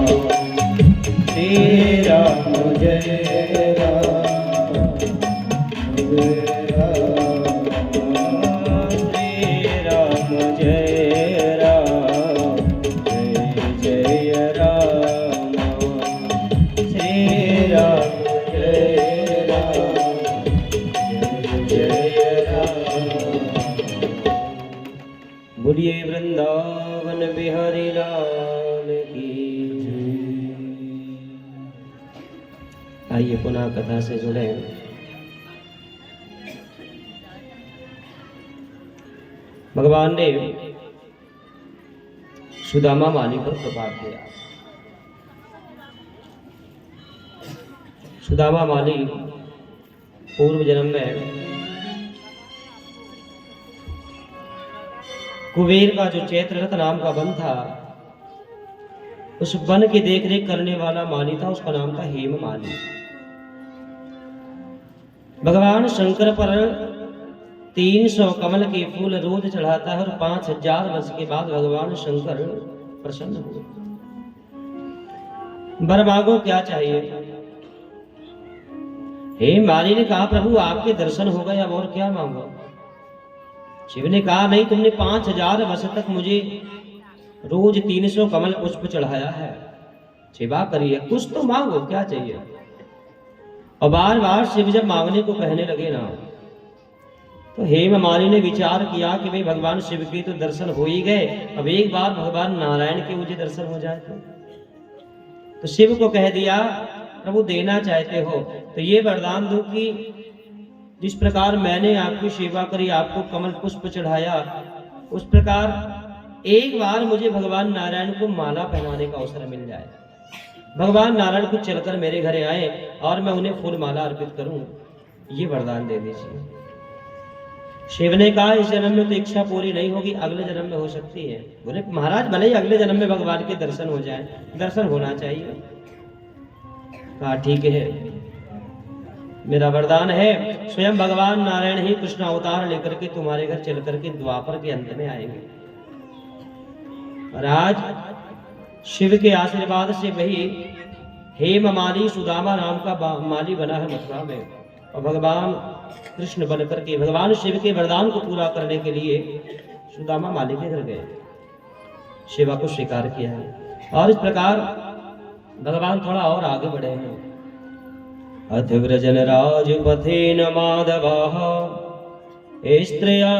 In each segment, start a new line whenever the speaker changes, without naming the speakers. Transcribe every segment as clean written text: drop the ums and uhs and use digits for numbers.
श्री राम जय राम जय राम, श्री राम जय राम जय जय राम, श्री राम जय राम जय जय राम। बोलिए वृंदावन बिहारी लाल की। आइए पुनः कथा से जुड़े। भगवान ने सुदामा माली पर कृपा किया। सुदामा माली पूर्व जन्म में कुबेर का जो चैत्ररथ नाम का वन था, उस वन की देखरेख करने वाला माली था, उसका नाम था हेम माली। भगवान शंकर पर 300 कमल के फूल रोज चढ़ाता है और 5000 वर्ष के बाद भगवान शंकर प्रसन्न हुए। वर मांगो क्या चाहिए? हेम माली ने कहा प्रभु आपके दर्शन हो गए, अब और क्या मांगो? शिव ने कहा नहीं, तुमने 5000 वर्ष तक मुझे रोज 300 कमल पुष्प चढ़ाया है, सेवा करी है, कुछ तो मांगो, क्या चाहिए? और बार बार शिव जब मांगने को कहने लगे ना, तो हेम माली ने विचार किया कि भाई भगवान शिव के तो दर्शन हो ही गए, अब एक बार भगवान नारायण के मुझे दर्शन हो जाए तो शिव को कह दिया प्रभु देना चाहते हो तो ये वरदान दो कि जिस प्रकार मैंने आपकी सेवा करी, आपको कमल पुष्प चढ़ाया, उस प्रकार एक बार मुझे भगवान नारायण को माला पहनाने का अवसर मिल जाए। भगवान नारायण को चलकर मेरे घर आए और मैं उन्हें फूल माला अर्पित करूं, ये वरदान दे दीजिए। शिव ने कहा इस जन्म में तो इच्छा पूरी नहीं होगी, अगले जन्म में हो सकती है। बोले महाराज भले ही अगले जन्म में भगवान के दर्शन हो जाए, दर्शन होना चाहिए। कहा ठीक है, मेरा वरदान है, स्वयं भगवान नारायण ही कृष्ण अवतार लेकर के तुम्हारे घर चल करके द्वापर के अंत में आएंगे। और आज शिव के आशीर्वाद से वही हेम माली सुदामा नाम का माली बना है मथुरा में, और भगवान कृष्ण बन करके भगवान शिव के वरदान को पूरा करने के लिए सुदामा माली के घर गए, सेवा को स्वीकार किया है। और इस प्रकार भगवान थोड़ा और आगे बढ़े हैं। अथ व्रजन राजपथेन माधवः स्त्रिया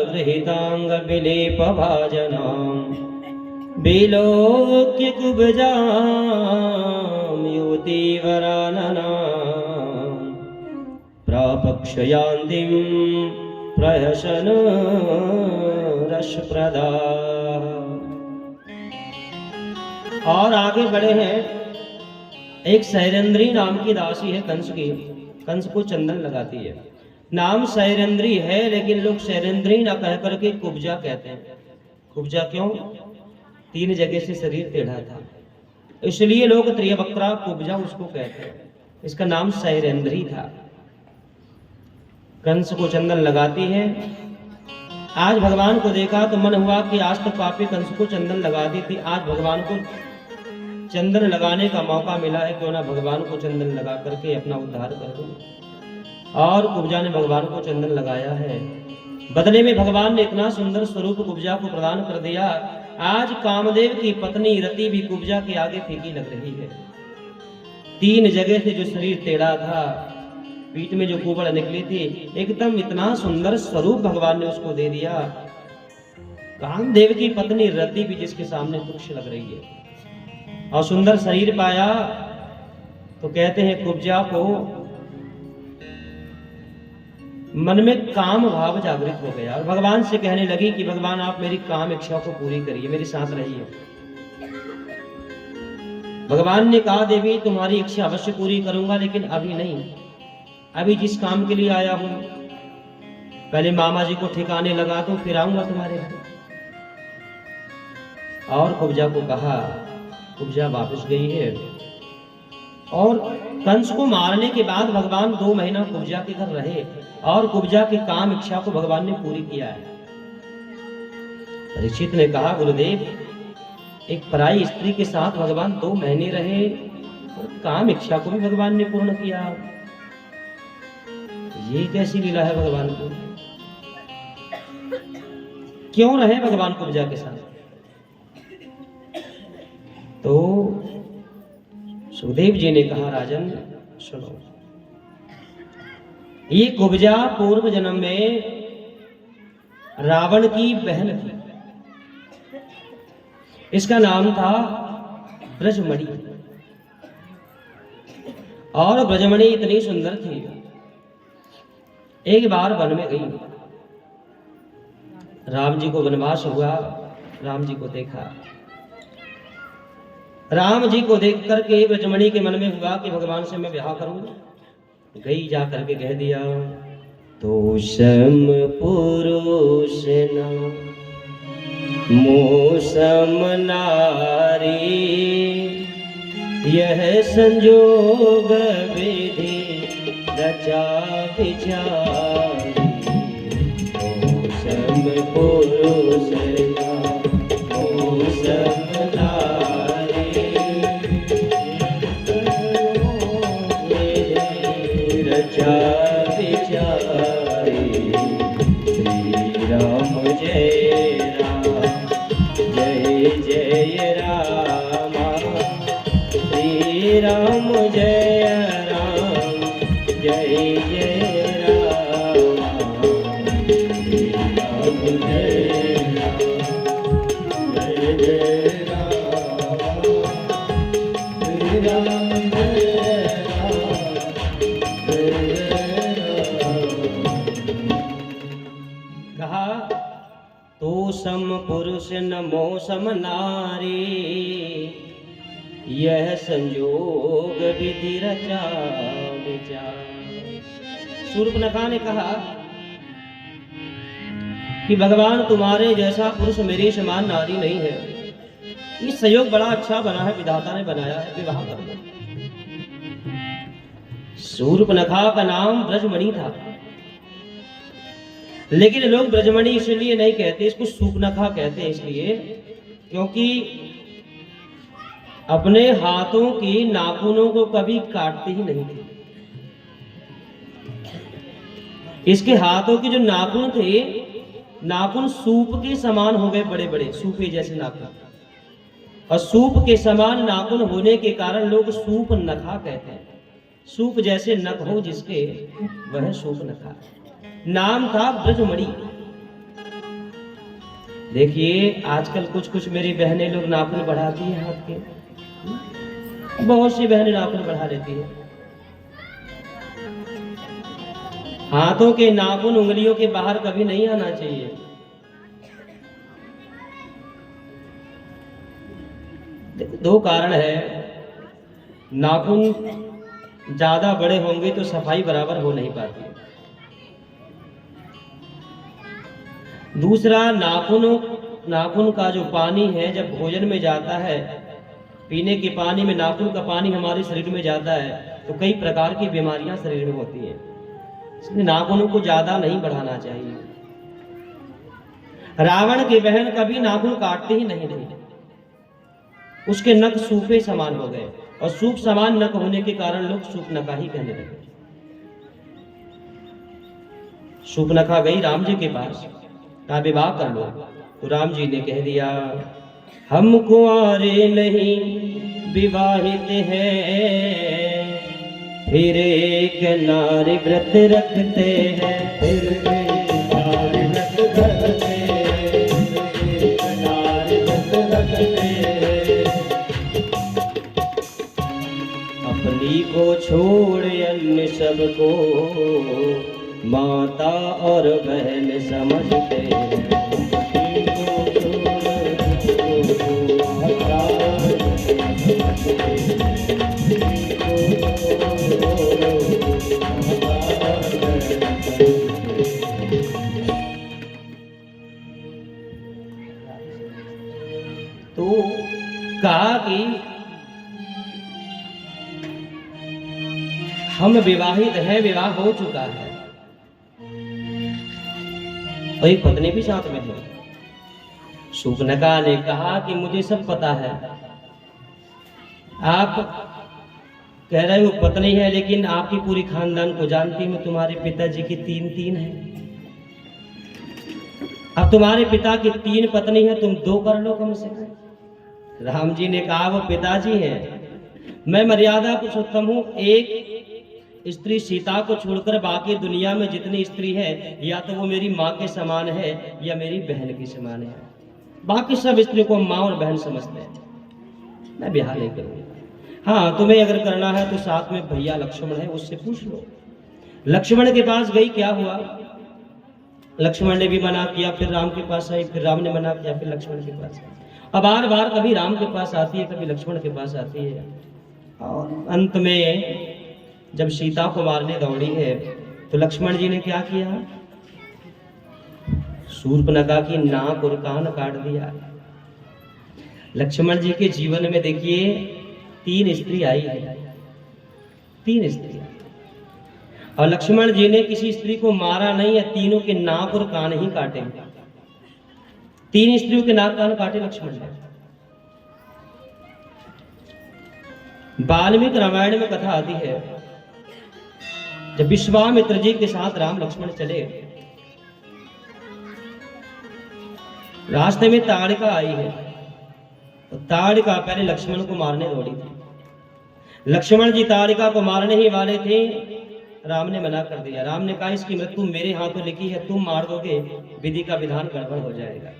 गृहीतांग विलेप भाजनाम् विलोक्य कुब्जां युवती वराननाम् प्रापक्षयान्तिं प्रहसन रसप्रदा। और आगे बढ़े हैं। एक सैरेंद्री नाम की दासी है कंस की, कंस को चंदन लगाती है। नाम सैरेंद्री है लेकिन लोग सैरेंद्री ना कह करके कुब्जा कहते हैं। कुब्जा क्यों? 3 जगह से शरीर टेढ़ा था, इसलिए लोग त्रियवक्त्रा कुब्जा उसको कहते हैं। इसका नाम सैरेंद्री था। कंस को चंदन लगाती है। आज भगवान को देखा तो मन हुआ कि आज तक पापी कंस को चंदन लगा दी थी, आज भगवान को चंदन लगाने का मौका मिला है, क्यों ना भगवान को चंदन लगा करके अपना उद्धार कर दूं। और कुब्जा ने भगवान को चंदन लगाया है। बदले में भगवान ने इतना सुंदर स्वरूप कुब्जा को प्रदान कर दिया। आज कामदेव की पत्नी रति भी कुब्जा के आगे फीकी लग रही है। 3 जगह से जो शरीर टेढ़ा था, पीठ में जो कुबड़ निकली थी, एकदम इतना सुंदर स्वरूप भगवान ने उसको दे दिया। कामदेव की पत्नी रति भी जिसके सामने तुच्छ लग रही है और सुंदर शरीर पाया, तो कहते हैं कुब्जा को मन में काम भाव जागृत हो गया और भगवान से कहने लगी कि भगवान आप मेरी काम इच्छा को पूरी करिए, मेरे साथ रहिए। भगवान ने कहा देवी तुम्हारी इच्छा अवश्य पूरी करूंगा, लेकिन अभी नहीं, अभी जिस काम के लिए आया हूं पहले मामा जी को ठिकाने लगा दूं, फिर आऊंगा तुम्हारे घर। और कुब्जा को कहा, कुब्जा वापस गई है। और कंस को मारने के बाद भगवान 2 महीना कुब्जा के घर रहे और कुब्जा की काम इच्छा को भगवान ने पूरी किया है। परीक्षित ने कहा गुरुदेव एक पराई स्त्री के साथ भगवान 2 महीने रहे और काम इच्छा को भी भगवान ने पूर्ण किया। ये कैसी लीला है भगवान को? क्यों रहे भगवान कुब्जा के साथ? तो सुखदेव जी ने कहा, राजन सुनो, ये कुब्जा पूर्व जन्म में रावण की बहन थी। इसका नाम था ब्रजमणि, और ब्रजमणि इतनी सुंदर थी। एक बार वन में गई, राम जी को वनवास हुआ, राम जी को देखा। राम जी को देख करके ब्रजमणि के मन में हुआ कि भगवान से मैं विवाह करूंगा। गई, जा करके कह दिया, तो सम पुरुष न मोसम नारी, यह संजोग विधि रचा विचारी। मोसम पुरुष न मोसम नारी, रचा विचारी। श्री राम जय राम, जय जय राम, श्री राम जय राम, जय जय राम, श्री राम जय राम, जय जय राम, श्री राम जय राम, जय जय राम। कहा, तो सम पुरुष न मोसम नारी, यह संयोग विधि रचा विचार। शूर्पणखा ने कहा कि भगवान तुम्हारे जैसा पुरुष मेरे समान नारी नहीं है। ये संयोग बड़ा अच्छा बना है, विधाता ने बनाया है, विवाह कर लो। शूर्पणखा का नाम ब्रजमणि था, लेकिन लोग ब्रजमणि इसलिए नहीं कहते, इसको शूर्पणखा कहते हैं। इसलिए क्योंकि अपने हाथों की नाखूनों को कभी काटते ही नहीं थे। इसके हाथों के जो नाखून थे, नाखून सूप के समान हो गए, बड़े बड़े सूपे जैसे नाखून। और सूप के समान नाखून होने के कारण लोग सूप नखा कहते हैं। सूप जैसे नख हो जिसके, वह सूप नखा। नाम था ब्रजमणि। देखिए आजकल कुछ कुछ मेरी बहनें लोग नाखून बढ़ाती है हाथ के, बहुत सी बहनें नाखून बढ़ा लेती है। हाथों के नाखून उंगलियों के बाहर कभी नहीं आना चाहिए। दो कारण है, नाखून ज्यादा बड़े होंगे तो सफाई बराबर हो नहीं पाती। दूसरा, नाखून का जो पानी है जब भोजन में जाता है, पीने के पानी में नाखून का पानी हमारे शरीर में जाता है तो कई प्रकार की बीमारियां शरीर में होती हैं। इसलिए नाखूनों को ज्यादा नहीं बढ़ाना चाहिए। रावण की बहन कभी नाखून काटते ही नहीं थी। उसके नख सूपे समान हो गए, और सूप समान नख होने के कारण लोग सूपनखा ही कहने लगे। सूपनखा गई राम जी के पास, कहा विवाह कर लो। तो राम जी ने कह दिया, हम कुंवारे नहीं विवाहित हैं, फिर एक नारी व्रत रखते हैं, फिर एक नारी व्रत रखते हैं, एक नारी व्रत रखते हैं। अपनी को छोड़ अन्य सबको माता और बहन समझते हैं। तो कहा कि हम विवाहित हैं, विवाह हो चुका है, और एक पत्नी भी साथ में है। शूर्पणखा ने कहा कि मुझे सब पता है, आप कह रहे हो पत्नी है, लेकिन आपकी पूरी खानदान को जानती हूँ, तुम्हारे पिताजी की तीन हैं। अब तुम्हारे पिता की 3 पत्नी है, तुम 2 कर लो कम से कम। राम जी ने कहा वो पिताजी है, मैं मर्यादा पुरुषोत्तम हूँ। एक स्त्री सीता को छोड़कर बाकी दुनिया में जितनी स्त्री है, या तो वो मेरी माँ के समान है या मेरी बहन के समान है। बाकी सब स्त्री को माँ और बहन समझते हैं। मैं ब्याह नहीं करूँगा। हाँ, तुम्हें अगर करना है तो साथ में भैया लक्ष्मण है, उससे पूछ लो। लक्ष्मण के पास गई, क्या हुआ? लक्ष्मण ने भी मना किया, फिर राम के पास आई, फिर राम ने मना किया, फिर लक्ष्मण के पास आई। अब बार बार कभी राम के पास आती है, कभी लक्ष्मण के पास आती है, और अंत में जब सीता को मारने दौड़ी है तो लक्ष्मण जी ने क्या किया? शूर्पणखा की नाक और कान काट दिया। लक्ष्मण जी के जीवन में देखिए 3 स्त्री आई है, 3 स्त्री, और लक्ष्मण जी ने किसी स्त्री को मारा नहीं है, तीनों के नाक और कान ही काटे। 3 स्त्रियों के नाक कान काटे लक्ष्मण ने। वाल्मीकि रामायण में कथा आती है, जब विश्वामित्र जी के साथ राम लक्ष्मण चले, रास्ते में ताड़िका आई है, तो ताड़िका पहले लक्ष्मण को मारने दौड़ी थी। लक्ष्मण जी ताड़िका को मारने ही वाले थे, राम ने मना कर दिया। राम ने कहा इसकी मृत्यु मेरे हाथों लिखी है, तुम मार दोगे विधि का विधान गड़बड़ हो जाएगा।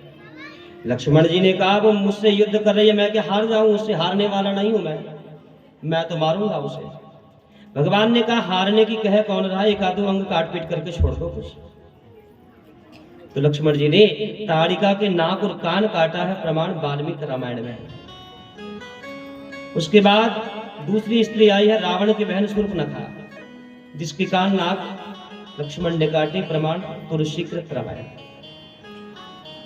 लक्ष्मण जी ने कहा वो मुझसे युद्ध कर रही है, मैं क्या हार जाऊं? उससे हारने वाला नहीं हूं मैं तो मारूंगा उसे। भगवान ने कहा हारने की कह कौन रहा, एक आधो अंग काट पीट करके छोड़ दो कुछ। तो लक्ष्मण जी ने ताड़िका के नाक और कान काटा है, प्रमाण वाल्मीकि रामायण में। उसके बाद दूसरी स्त्री आई है, रावण की बहन शूर्पणखा, जिसके कान नाक लक्ष्मण ने काटे, प्रमाण तुलसीकृत रामायण।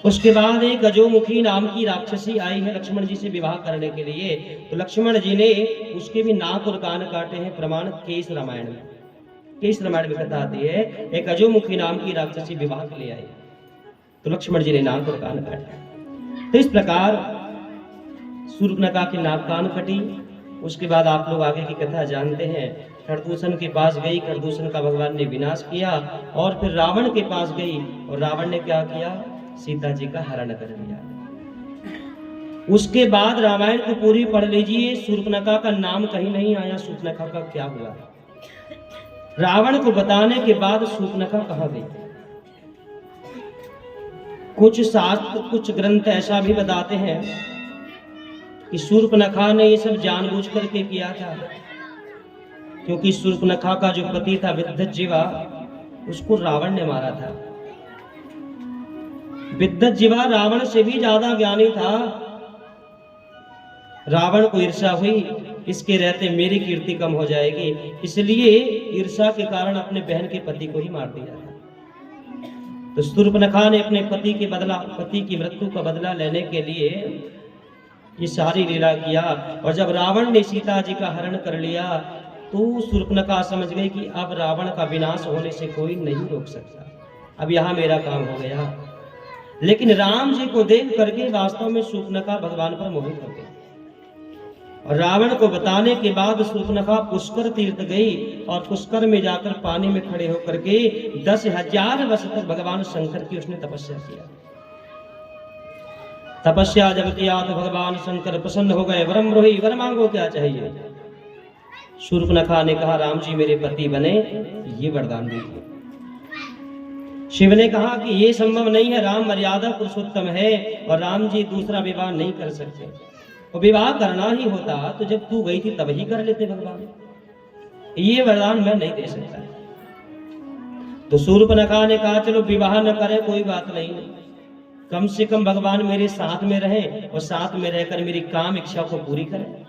उसके बाद एक गजोमुखी नाम की राक्षसी आई है लक्ष्मण जी से विवाह करने के लिए, तो लक्ष्मण जी ने उसके भी नाक और कान काटे हैं, प्रमाण केश रामायण में। केश रामायण में कथा आती है, एक गजोमुखी नाम की राक्षसी विवाह के लिए आई, तो लक्ष्मण जी ने नाक और कान काटे। तो इस प्रकार शूर्पणखा की नाक कान कटी। उसके बाद आप लोग आगे की कथा जानते हैं, खरदूषण के पास गई, खरदूषण का भगवान ने विनाश किया, और फिर रावण के पास गई, और रावण ने क्या किया? सीता जी का हरण कर दिया। उसके बाद रामायण को पूरी पढ़ लीजिए, शूर्पणखा का नाम कहीं नहीं आया। शूर्पणखा का क्या हुआ? रावण को बताने के बाद शूर्पणखा कहाँ गई? कुछ शास्त्र, कुछ ग्रंथ ऐसा भी बताते हैं कि शूर्पणखा ने ये सब जानबूझ करके किया था, क्योंकि शूर्पणखा का जो पति था विद्धजिवा, उसको रावण ने मारा था। विद्धजिवा रावण से भी ज्यादा ज्ञानी था। रावण को ईर्ष्या हुई, इसके रहते मेरी कीर्ति कम हो जाएगी, इसलिए ईर्ष्या के कारण अपने बहन के पति को ही मार दिया था। तो शूर्पणखा ने अपने पति के बदला, पति की मृत्यु का बदला लेने के लिए ये सारी लीला किया। और जब रावण ने सीता जी का हरण कर लिया, तो शूर्पणखा समझ गई कि अब रावण का विनाश होने से कोई नहीं रोक सकता, अब यहाँ मेरा काम हो गया। लेकिन राम जी को देख करके वास्तव में शूर्पणखा भगवान पर मोहित हो गई, और रावण को बताने के बाद शूर्पणखा पुष्कर तीर्थ गई, और पुष्कर में जाकर पानी में खड़े होकर के 10,000 वर्ष तक भगवान शंकर की उसने तपस्या किया। तपस्या जब किया तो भगवान शंकर प्रसन्न हो गए। वरम रोही, वर मांगो, क्या चाहिए? शूर्पणखा ने कहा राम जी मेरे पति बने, ये वरदान दीजिए। शिव ने कहा कि ये संभव नहीं है, राम मर्यादा पुरुषोत्तम है और राम जी दूसरा विवाह नहीं कर सकते। और विवाह करना ही होता तो जब तू गई थी तब ही कर लेते भगवान, ये वरदान मैं नहीं दे सकता। तो शूर्पणखा ने कहा चलो विवाह न करें, कोई बात नहीं, कम से कम भगवान मेरे साथ में रहे और साथ में रहकर मेरी काम इच्छा को पूरी करें।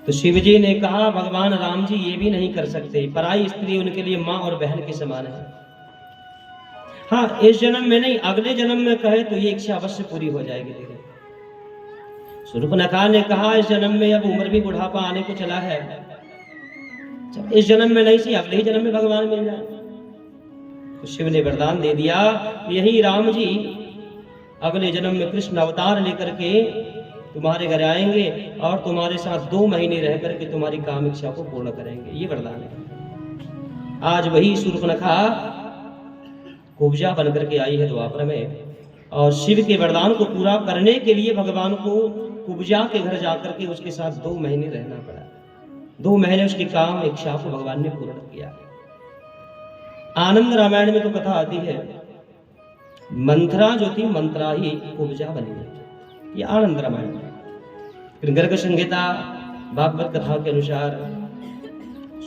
तो शिव जी ने कहा भगवान राम जी ये भी नहीं कर सकते, पराई स्त्री उनके लिए माँ और बहन के समान है। हाँ, इस जन्म में नहीं, अगले जन्म में कहे तो ये इच्छा अवश्य पूरी हो जाएगी तेरे। शूर्पणखा ने कहा इस जन्म में अब उम्र भी बुढ़ापा आने को चला है, इस जन्म में नहीं सी अगले ही जन्म में भगवान मिल जाए। तो शिव ने वरदान दे दिया, यही राम जी अगले जन्म में कृष्ण अवतार लेकर के तुम्हारे घर आएंगे और तुम्हारे साथ 2 महीने रह करके तुम्हारी काम इच्छा को पूर्ण करेंगे। ये वरदान है। आज वही शूर्पणखा कुब्जा बन करके आई है द्वापर में, और शिव के वरदान को पूरा करने के लिए भगवान को कुब्जा के घर जाकर के उसके साथ 2 महीने रहना पड़ा। 2 महीने उसकी काम इच्छा को भगवान ने पूर्ण किया। आनंद रामायण में तो कथा आती है, मंथरा जो थी मंत्रा ही कुब्जा बनी। ये आनंद रामायण में। फिर गर्ग संहिता भागवत कथा के अनुसार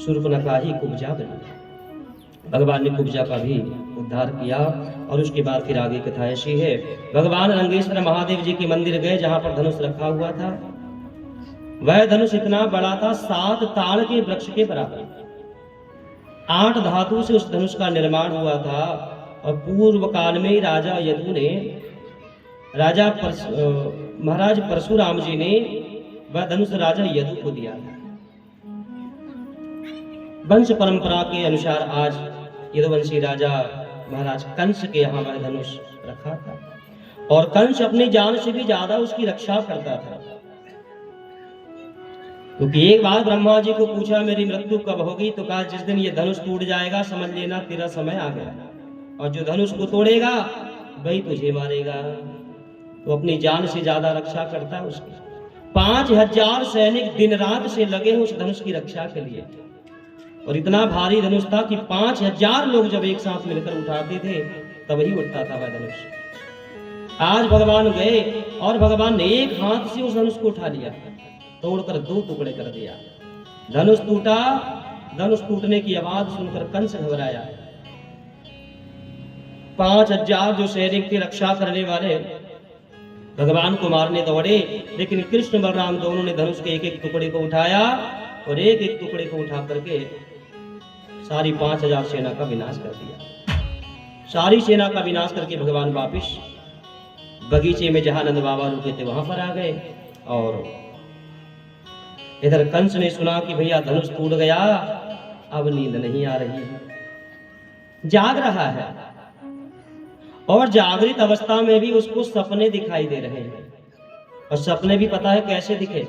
शूर्पणखा ही कुब्जा बनी। भगवान ने कुब्जा का भी उद्धार किया। और उसके बाद फिर आगे कथा ऐसी है, भगवान रंगेश्वर महादेव जी के मंदिर गए जहां पर धनुष रखा हुआ था। वह धनुष इतना बड़ा था 7 ताड़ के वृक्ष के बराबर। 8 धातु से उस धनुष का निर्माण हुआ था। और पूर्व काल में राजा यदु ने महाराज परशुराम जी ने वह धनुष राजा यदु को दिया था। वंश परंपरा के अनुसार आज यदुवंशी राजा महाराज कंस के यहाँ वह धनुष रखा था। और कंस अपनी जान से भी ज्यादा उसकी रक्षा करता था। क्योंकि एक बार ब्रह्मा जी को पूछा मेरी मृत्यु कब होगी, तो कहा जिस दिन ये धनुष टूट जाएगा समझ लेना तेरा समय आ गया, और जो धनुष को तोड़ेगा वही तुझे मारेगा। तो अपनी जान से ज्यादा रक्षा करता है उसकी। 5000 सैनिक दिन रात से लगे हैं उस धनुष की रक्षा के लिए। और इतना भारी धनुष था कि 5000 लोग जब एक साथ मिलकर उठाते थे तब ही उठता था वह धनुष। आज भगवान गए और भगवान ने एक हाथ से उस धनुष को उठा लिया, तोड़कर 2 टुकड़े कर दिया। धनुष टूटा। धनुष टूटने की आवाज सुनकर कंस घबराया। 5000 जो सैनिक थे रक्षा करने वाले भगवान को मारने दौड़े, लेकिन कृष्ण बलराम दोनों ने धनुष के एक टुकड़े को उठाया और एक टुकड़े को उठा करके सारी 5000 सेना का विनाश कर दिया। सारी सेना का विनाश करके भगवान वापिस बगीचे में जहां नंद बाबा रुके थे वहां पर आ गए। और इधर कंस ने सुना कि भैया धनुष टूट गया, अब नींद नहीं आ रही है, जाग रहा है। और जागृत अवस्था में भी उसको सपने दिखाई दे रहे हैं। और सपने भी पता है कैसे दिखे,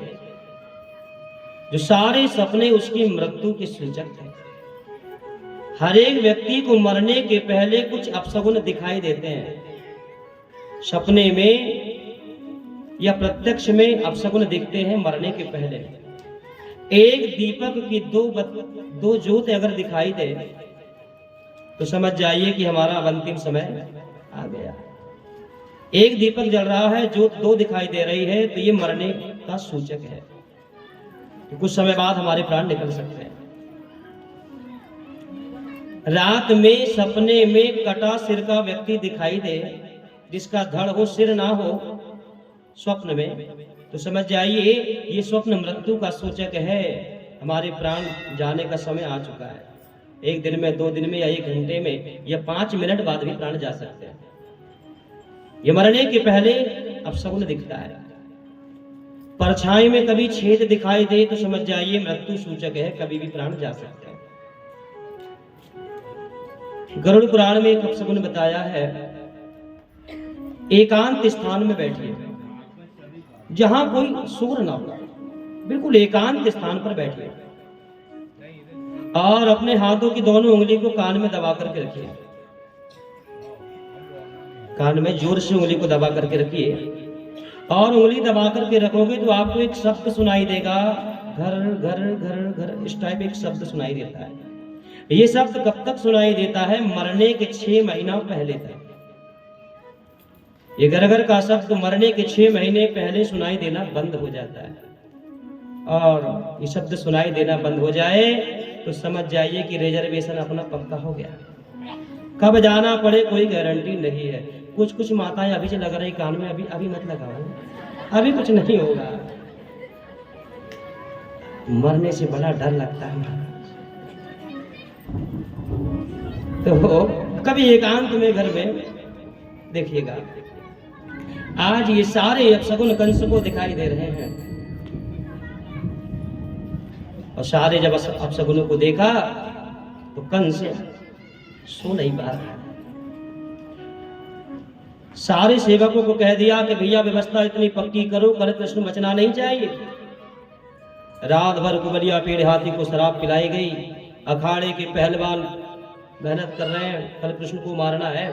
जो सारे सपने उसकी मृत्यु के सूचक थे। हर एक व्यक्ति को मरने के पहले कुछ अपशगुन दिखाई देते हैं। सपने में या प्रत्यक्ष में अपशगुन दिखते हैं मरने के पहले। एक दीपक की 2 ज्योत अगर दिखाई दे तो समझ जाइए कि हमारा अंतिम समय आ गया। एक दीपक जल रहा है, ज्योत 2 दिखाई दे रही है, तो ये मरने का सूचक है। तो कुछ समय बाद हमारे प्राण निकल सकते हैं। रात में सपने में कटा सिर का व्यक्ति दिखाई दे, जिसका धड़ हो सिर ना हो स्वप्न में, तो समझ जाइए ये स्वप्न मृत्यु का सूचक है। हमारे प्राण जाने का समय आ चुका है। 1 दिन में, 2 दिन में, या 1 घंटे में, या 5 मिनट बाद भी प्राण जा सकते हैं। ये मरने के पहले अपशगुन दिखता है। परछाई में कभी छेद दिखाई दे तो समझ जाइए मृत्यु सूचक है, कभी भी प्राण जा सकते हैं। गरुड़ पुराण में एक अपशगुन बताया है, एकांत स्थान में बैठिए जहां कोई शोर ना हो, बिल्कुल एकांत स्थान पर बैठिए और अपने हाथों की दोनों उंगली को कान में दबा करके रखिए। कान में जोर से उंगली को दबा करके रखिए और उंगली दबा करके रखोगे तो आपको एक शब्द सुनाई देगा, घर घर घर घर, इस टाइप एक शब्द सुनाई देता है। ये शब्द कब तक सुनाई देता है? मरने के 6 महीना पहले तक। ये घर का शब्द मरने के 6 महीने पहले सुनाई देना बंद हो जाता है। और ये शब्द सुनाई देना बंद हो जाए तो समझ जाइए कि रिजर्वेशन अपना पक्का हो गया। कब जाना पड़े कोई गारंटी नहीं है। कुछ माताएं अभी से लगा रही कान में, अभी मत लगाओ, अभी कुछ नहीं होगा। मरने से बड़ा डर लगता है। तो कभी एकांत में घर में देखिएगा। आज ये सारे अपशगुन कंस को दिखाई दे रहे हैं और सारे जब अपशगुनों को देखा तो कंस सो नहीं पा रहा। सारे सेवकों को कह दिया कि भैया व्यवस्था इतनी पक्की करो, कल कृष्ण बचना नहीं चाहिए। रात भर कुबलिया पेड़ हाथी को शराब पिलाई गई। अखाड़े के पहलवान मेहनत कर रहे हैं, कल कृष्ण को मारना है,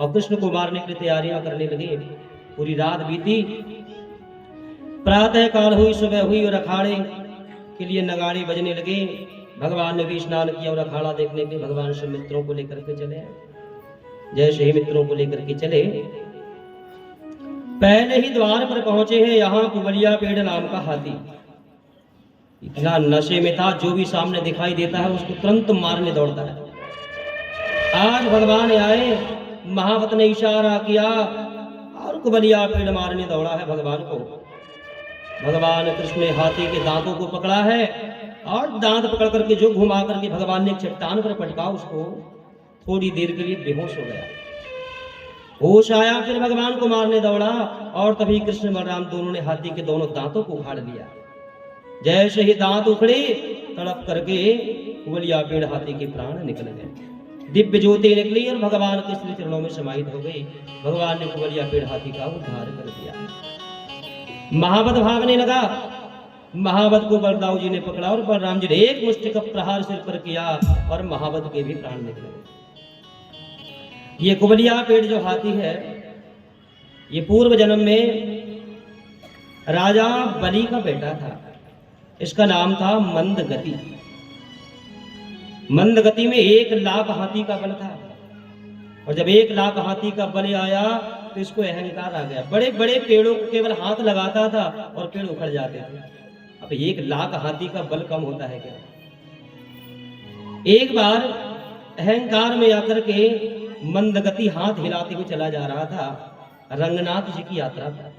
और कृष्ण को मारने की तैयारियां करने लगे। पूरी रात बीती, प्रातः काल हुई, सुबह हुई और अखाड़े के लिए नगाड़े बजने लगे। भगवान ने भी स्नान किया और अखाड़ा देखने के भगवान सब मित्रों को लेकर के चले। जैसे ही मित्रों को लेकर के चले, पहले ही द्वार पर पहुंचे हैं यहाँ कुबलिया पेड़ नाम का हाथी। इतना नशे में था, जो भी सामने दिखाई देता है उसको तुरंत मारने दौड़ता है। आज भगवान आए, महावत ने इशारा किया और कुबलिया पेड़ मारने दौड़ा है भगवान को। भगवान कृष्ण ने हाथी के दांतों को पकड़ा है और दांत पकड़ करके जो घुमा करके भगवान ने एक चट्टान पर पटका, उसको थोड़ी देर के लिए बेहोश हो गया। होश आया, फिर भगवान को मारने दौड़ा और तभी कृष्ण बलराम दोनों ने हाथी के दोनों दांतों को उखाड़ लिया। जैसे ही दांत उखड़े, तड़प करके कुबलिया पेड़ हाथी के प्राण निकल गए। दिव्य ज्योति निकली और भगवान के श्री चरणों में समाहित हो गई। भगवान ने कुबलिया पेड़ हाथी का उद्धार कर दिया। महावत भागने लगा। महावत को बलदाऊ जी ने पकड़ा और बलराम जी ने एक मुष्टि का प्रहार सिर पर किया और महावत के भी प्राण निकले। ये कुबलिया पेड़ जो हाथी है, ये पूर्व जन्म में राजा बलि का बेटा था। इसका नाम था मंदगति। मंदगति में 1 लाख हाथी का बल था, और जब 1 लाख हाथी का बल आया तो इसको अहंकार आ गया। बड़े बड़े पेड़ों को केवल हाथ लगाता था और पेड़ उखड़ जाते थे। अब 1 लाख हाथी का बल कम होता है क्या? एक बार अहंकार में आकर के मंदगति हाथ हिलाते हुए चला जा रहा था। रंगनाथ जी की यात्रा था,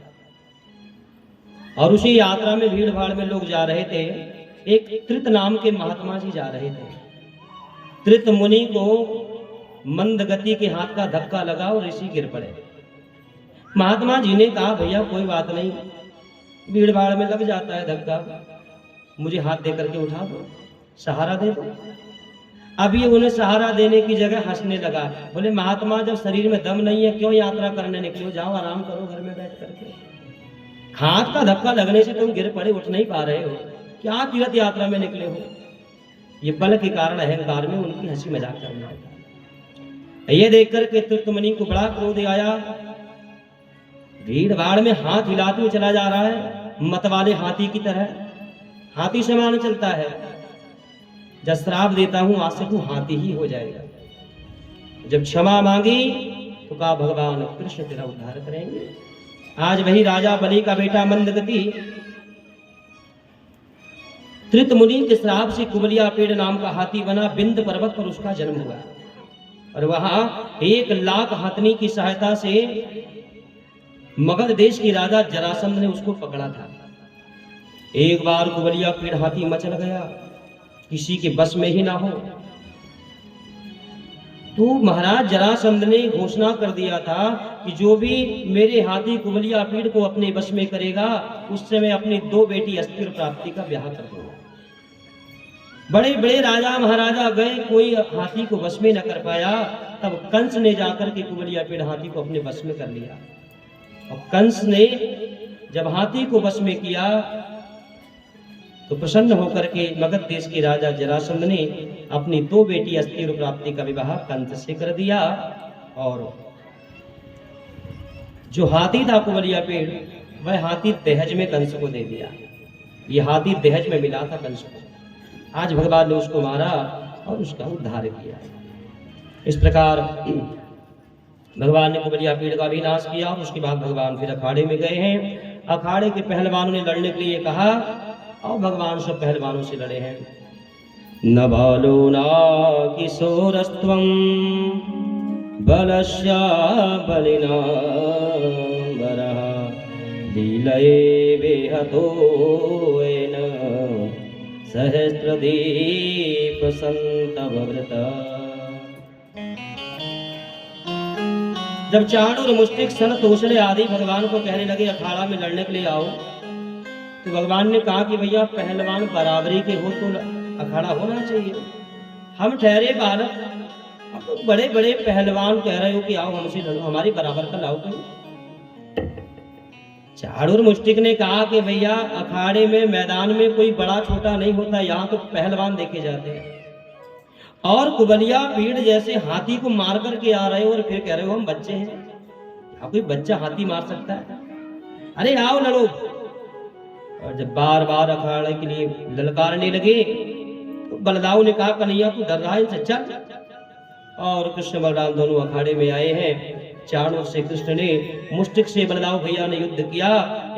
और उसी यात्रा में भीड़ भाड़ में लोग जा रहे थे। एक त्रित नाम के महात्मा जी जा रहे थे। त्रित मुनि को मंदगति के हाथ का धक्का लगा और ऋषि गिर पड़े। महात्मा जी ने कहा, भैया कोई बात नहीं, भीड़ भाड़ में लग जाता है धक्का, मुझे हाथ दे करके उठा दो, सहारा दे दो। अभी उन्हें सहारा देने की जगह हंसने लगा। बोले, महात्मा जब शरीर में दम नहीं है क्यों यात्रा करने निकले हो? जाओ आराम करो घर में बैठ करके। हाथ का धक्का लगने से तुम गिर पड़े, उठ नहीं पा रहे हो, क्या तीर्थ यात्रा में निकले हो? ये बल के कारण अहंकार में उनकी हंसी मजाक करने लगा। ये देखकर के त्रितमुनि को बड़ा क्रोध आया। भीड़ भाड़ में हाथ हिलाते हुए चला जा रहा है, मतवाले हाथी की तरह। हाथी समान चलता है। जब श्राप देता हूं, आज से तू हाथी ही हो जाएगा। जब क्षमा मांगी तो कहा, भगवान कृष्ण तेरा उद्धार करेंगे। आज वही राजा बलि का बेटा मंदगति त्रित मुनि के श्राप से कुबलिया पेड़ नाम का हाथी बना। बिंद पर्वत पर उसका जन्म हुआ, और वहां 1 लाख हाथनी की सहायता से मगध देश के राजा जरासंध ने उसको पकड़ा था। एक बार कुबलिया पेड़ हाथी मचल गया, किसी के बस में ही ना हो, तो महाराज जरासंध ने घोषणा कर दिया था कि जो भी मेरे हाथी कुबलिया पेड़ को अपने बस में करेगा, उससे मैं अपनी 2 बेटी अस्थिर प्राप्ति का ब्याह कर दूंगा। बड़े बड़े राजा महाराजा गए, कोई हाथी को बस में न कर पाया। तब कंस ने जाकर के कुबलिया पेड़ हाथी को अपने बस में कर लिया। और कंस ने जब हाथी को बस में किया तो प्रसन्न होकर के मगध देश के राजा जरासंध ने अपनी 2 बेटी अस्थिर प्राप्ति का विवाह कंस से कर दिया। और जो हाथी था कुबलिया पेड़, वह हाथी दहेज में कंस को दे दिया। ये हाथी दहेज में मिला था कंस को। आज भगवान ने उसको मारा और उसका उद्धार किया। इस प्रकार भगवान ने कुबलिया पेड़ का भी नाश किया। और उसके बाद भगवान फिर अखाड़े में गए हैं। अखाड़े के पहलवानों ने लड़ने के लिए कहा, और भगवान सब पहलवानों से लड़े हैं। न बालो न किशोरस्त्वं बलस्या बलिना वरः लीलये वेहतोऽयेन सहस्रदीप संतवव्रता। जब चाणूर, मुष्टिक, सन, तोषणे आदि भगवान को कहने लगे अखाड़ा में लड़ने के लिए आओ, तो भगवान ने कहा कि भैया पहलवान बराबरी के हो तो अखाड़ा होना चाहिए। हम ठहरे बालक, बड़े बड़े पहलवान कह रहे हो कि आओ हमसे लड़ो, हमारी बराबर का लाओ कोई। चाणूर मुष्टिक ने कहा कि भैया अखाड़े में मैदान में कोई बड़ा छोटा नहीं होता, यहाँ तो पहलवान देखे जाते हैं, और कुबलिया भीड़ जैसे हाथी को मार करके आ रहे हो और फिर कह रहे हो हम बच्चे हैं। क्या कोई बच्चा हाथी मार सकता है? अरे आओ लड़ो। और जब बार बार अखाड़े के लिए ललकारने लगे तो बलदाऊ ने कहा कन्हैया तू डर रहा है इनसे, चल। और कृष्ण बलराम दोनों अखाड़े में आए हैं। चाणूर से कृष्ण ने, मुष्टिक से बलदाऊ भैया ने युद्ध किया।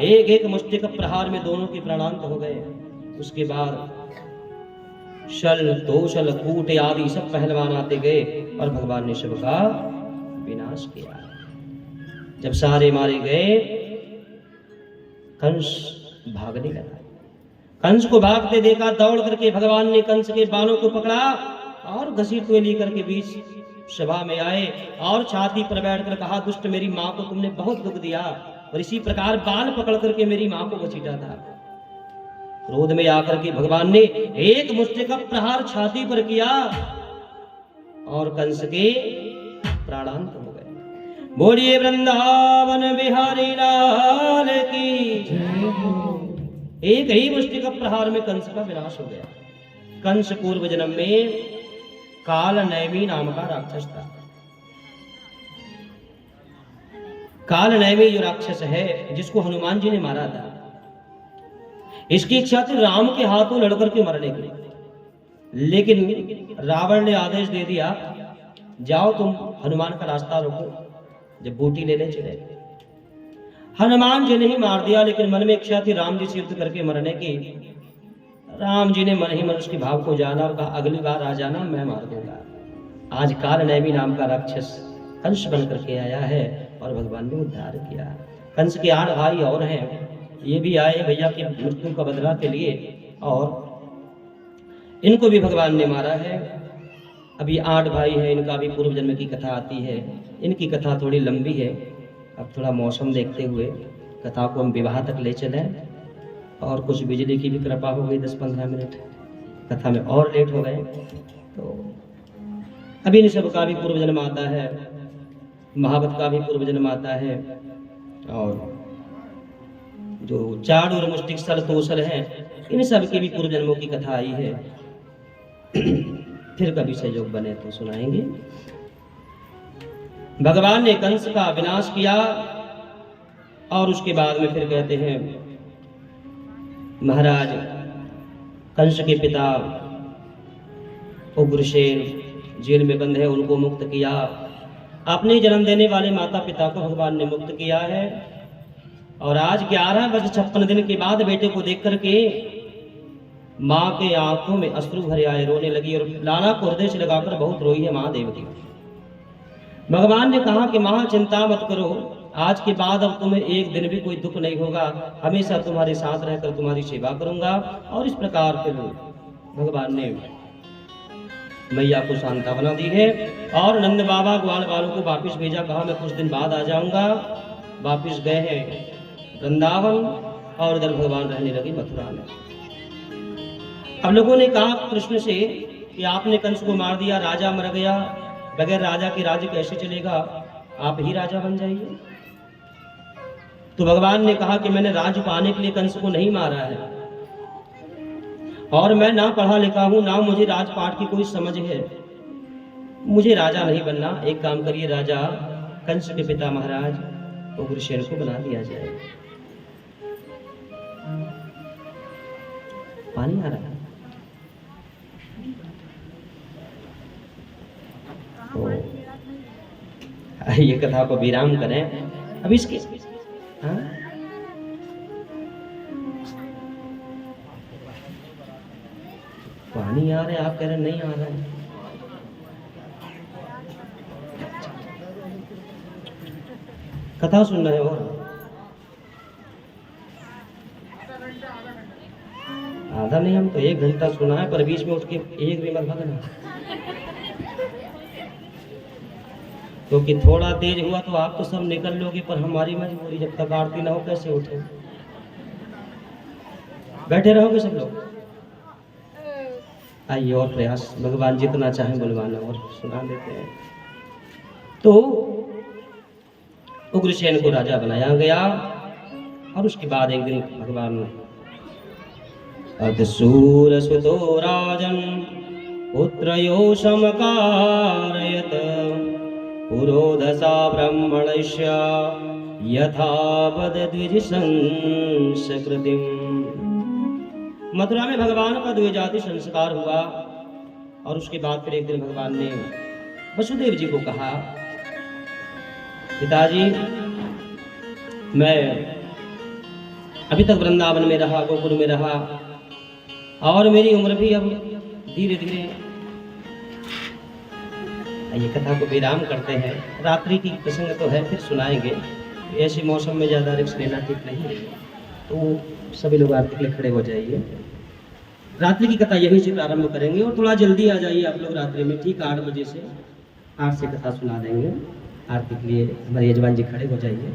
एक एक मुष्टिक प्रहार में दोनों के प्राणांत हो गए। उसके बाद शल तोशल कूट आदि सब पहलवान आते गए और भगवान ने सबका विनाश किया। जब सारे मारे गए कंस भागने लगा। कंस को भागते देखा, दौड़ करके भगवान ने कंस के बालों को पकड़ा और घसीट हुए लेकर के बीच सभा में आए और छाती पर बैठकर कहा दुष्ट मेरी माँ को तुमने बहुत दुख दिया, और इसी प्रकार बाल पकड़ करके मेरी माँ को घसीटा था। क्रोध में आकर के भगवान ने एक मुष्टि का प्रहार छाती पर किया और कंस के प्राणांत हो गए। बोलिए वृंदावन बिहारी लाल की। एक ही मुष्टि का प्रहार में कंस का विनाश हो गया। कंस पूर्व जन्म में काल नैमी नाम का राक्षस था। काल नैमी जो राक्षस है जिसको हनुमान जी ने मारा था, इसकी इच्छा थी राम के हाथों लड़कर के मरने की, लेकिन रावण ने आदेश दे दिया जाओ तुम हनुमान का रास्ता रोको। जब बूटी लेने चले, हनुमान जी ने ही मार दिया, लेकिन मन में इच्छा थी राम जी से युद्ध करके मरने की। राम जी ने मन ही मन उसके भाव को जाना और कहा अगली बार आ जाना, मैं मार दूंगा। आज काल नैमी नाम का राक्षस कंस बन करके आया है और भगवान ने उद्धार किया। कंस के 8 भाई और हैं, ये भी आए भैया की मृत्यु का बदला के लिए, और इनको भी भगवान ने मारा है। अभी 8 भाई हैं, इनका भी पूर्व जन्म की कथा आती है। इनकी कथा थोड़ी लंबी है, अब थोड़ा मौसम देखते हुए कथा को हम विवाह तक ले चलें, और कुछ बिजली की भी कृपा हो गई 10-15 मिनट कथा में और लेट हो गए। तो अभी इन सब का भी पूर्व जन्म आता है, महावत का भी पूर्व जन्म आता है, और जो चाणूर मुष्टिक सल तोसल हैं इन सब के भी पूर्व जन्मों की कथा आई है। फिर कभी संयोग बने तो सुनाएंगे। भगवान ने कंस का विनाश किया और उसके बाद में फिर कहते हैं महाराज कंस के पिता उग्रसेन जेल में बंद है, उनको मुक्त किया। अपने जन्म देने वाले माता पिता को भगवान ने मुक्त किया है। और आज 11 वर्ष 56 दिन के बाद बेटे को देख करके माँ के आंखों में अश्रु भरे आए, रोने लगी और लाला को हृदय से लगाकर बहुत रोई है महादेव की। भगवान ने कहा कि माँ चिंता मत करो, आज के बाद अब तुम्हें एक दिन भी कोई दुख नहीं होगा, हमेशा तुम्हारे साथ रहकर तुम्हारी सेवा करूंगा। और इस प्रकार फिर भगवान ने मैया को सांत्वना दी है और नंद बाबा ग्वाल वालों को वापिस भेजा, कहा मैं कुछ दिन बाद आ जाऊंगा। वापिस गए हैं वृंदावन और इधर भगवान रहने लगे मथुरा में। अब लोगों ने कहा कृष्ण से कि आपने कंस को मार दिया, राजा मर गया, बगैर राजा के राज्य कैसे चलेगा, आप ही राजा बन जाइए। तो भगवान ने कहा कि मैंने राज्य पाने के लिए कंस को नहीं मारा है, और मैं ना पढ़ा लिखा हूं, ना मुझे राजपाट की कोई समझ है, मुझे राजा नहीं बनना। एक काम करिए, राजा कंस के पिता महाराज उग्रसेन को बना दिया जाए। पानी आ रहा है तो ये कथा को विराम करें। अब इसके पानी आ रहा है, आप कह रहे नहीं आ रहा है। कथा सुन रहे हो? आधा नहीं, हम तो 1 घंटा सुना है, पर बीच में उठ के एक भी मत भगना, क्योंकि थोड़ा तेज हुआ तो आप तो सब निकल लोगे, पर हमारी मजबूरी, जब तक आरती ना हो कैसे उठे। बैठे रहोगे सब लोग? आइए और प्रयास, भगवान जितना चाहें बुलवाना और सुना देते हैं। तो उग्रसेन को राजा बनाया गया और उसके बाद एक दिन भगवान अतसूर सुतो राजन पुत्रयो समकारयत पुरोधसा ब्रह्मणस्य यथावद द्विज संस्कृतिम। मथुरा में भगवान का द्विजाति संस्कार हुआ और उसके बाद फिर एक दिन भगवान ने वसुदेव जी को कहा, पिताजी मैं अभी तक वृंदावन में रहा, गोकुल में रहा और मेरी उम्र भी अब धीरे धीरे, ये कथा को विराम करते हैं। रात्रि की प्रसंग तो है, फिर सुनाएंगे। ऐसे मौसम में ज़्यादा रिस्क लेना ठीक नहीं है, तो सभी लोग आरती के लिए खड़े हो जाइए। रात्रि की कथा यहीं से प्रारंभ करेंगे और थोड़ा जल्दी आ जाइए आप लोग रात्रि में, ठीक 8 बजे से 8 से कथा सुना देंगे। आरती के लिए हमारे यजमान जी खड़े हो जाइए।